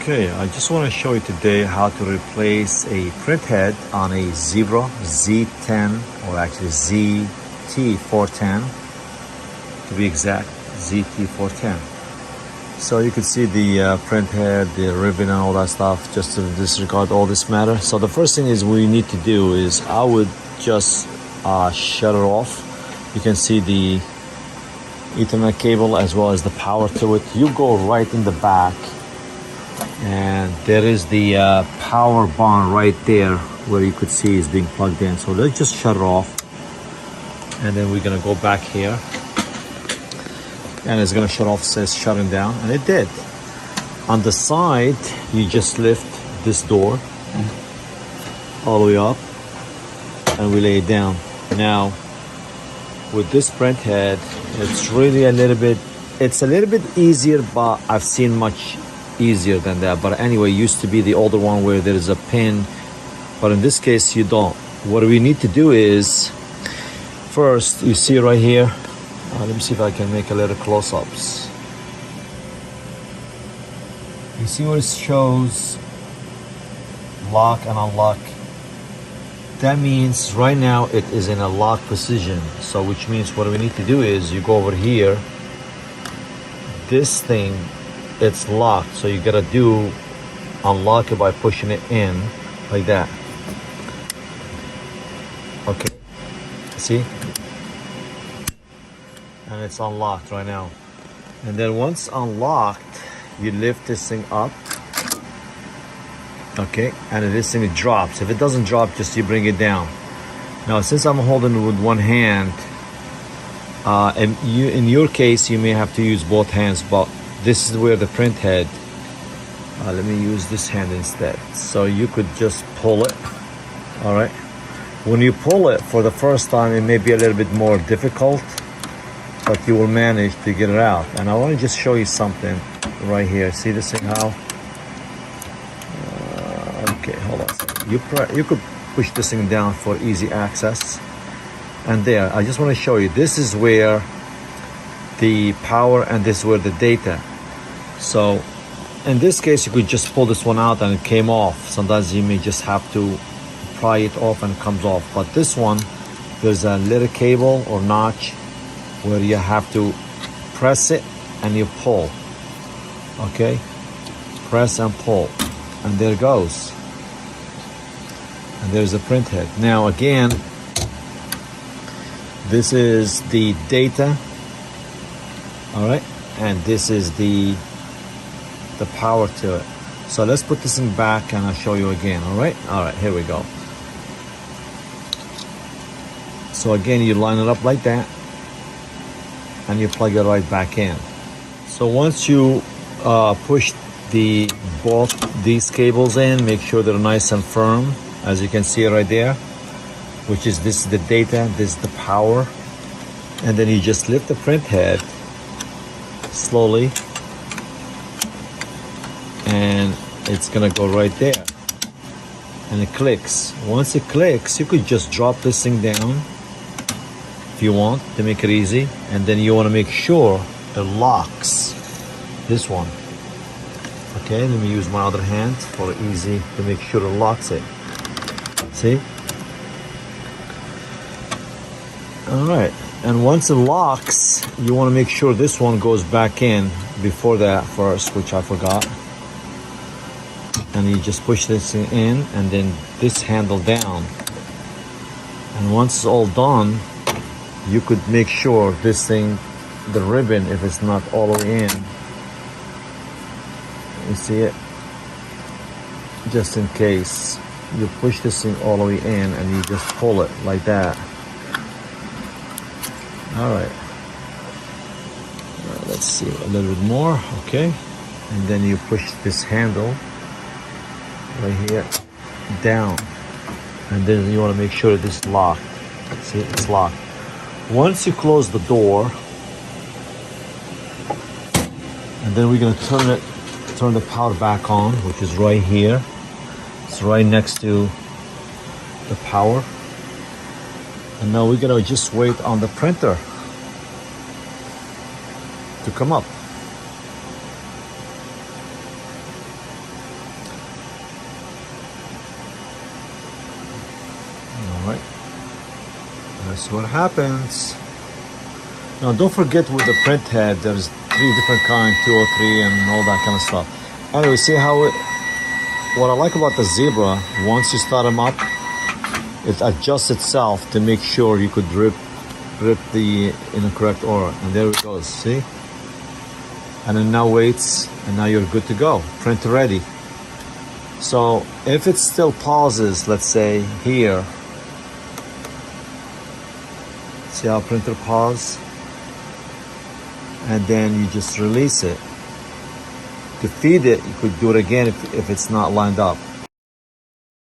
Okay, I just want to show you today how to replace a printhead on a Zebra Z10, or actually ZT410 to be exact, ZT410. So you can see the printhead, the ribbon and all that stuff, just to disregard all this matter. So the first thing is we need to do is I would just shut it off. You can see the Ethernet cable as well as the power to it. You go right in the back, and there is the power bar right there where you could see is being plugged in. So let's just shut it off, and then we're gonna go back here, and it's gonna shut off, says shutting down, and it did. On the side, you just lift this door all the way up, and we lay it down. Now, with this printhead, it's really a little bit easier, but I've seen much easier than that. But anyway, it used to be the older one where there is a pin, but in this case you don't. What we need to do is, first, you see right here, let me see if I can make a little close-ups. You see where it shows lock and unlock? That means right now it is in a lock position. So which means what we need to do is you go over here, this thing, it's locked, so you gotta unlock it by pushing it in like that. Okay, see? And it's unlocked right now. And then once unlocked, you lift this thing up. Okay, and this thing drops. If it doesn't drop, just you bring it down. Now, since I'm holding it with one hand, in your case, you may have to use both hands, but this is where the printhead, let me use this hand instead. So you could just pull it, all right? When you pull it for the first time, it may be a little bit more difficult, but you will manage to get it out. And I want to just show you something right here. See this thing how? Okay, hold on. You could push this thing down for easy access. And there, I just want to show you, this is where the power and this is where the data. So in this case, you could just pull this one out and it came off. Sometimes you may just have to pry it off and it comes off. But this one, there's a little cable or notch where you have to press it and you pull. Okay, press and pull, and there it goes. And there's the printhead. Now again, this is the data, all right, and this is the power to it. So let's put this in back and I'll show you again. All right, here we go. So again, you line it up like that and you plug it right back in. So once you push both these cables in, make sure they're nice and firm, as you can see right there, which is this is the data, this is the power, and then you just lift the printhead slowly, and it's gonna go right there, and it clicks. Once it clicks, you could just drop this thing down if you want to make it easy, and then you want to make sure it locks this one. Okay, let me use my other hand for easy to make sure it locks it. See? All right, and once it locks, you want to make sure this one goes back in before that first, which I forgot. And you just push this in and then this handle down. And once it's all done, you could make sure this thing, the ribbon, if it's not all the way in, you see it? Just in case, you push this thing all the way in and you just pull it like that. All right, let's see a little bit more. Okay, and then you push this handle right here down, and then you want to make sure this is locked. See, it's locked. Once you close the door, and then we're going to turn the power back on, which is right here. It's right next to the power. And now we're gonna just wait on the printer to come up. All right. That's what happens. Now don't forget with the print head, there's 3 different kinds, 203 and all that kind of stuff. Anyway, see how what I like about the Zebra, once you start them up, it adjusts itself to make sure you could rip the in the correct order. And there it goes, see? And it now waits, and now you're good to go. Print ready. So if it still pauses, let's say here, see how printer pause? And then you just release it. To feed it, you could do it again if it's not lined up.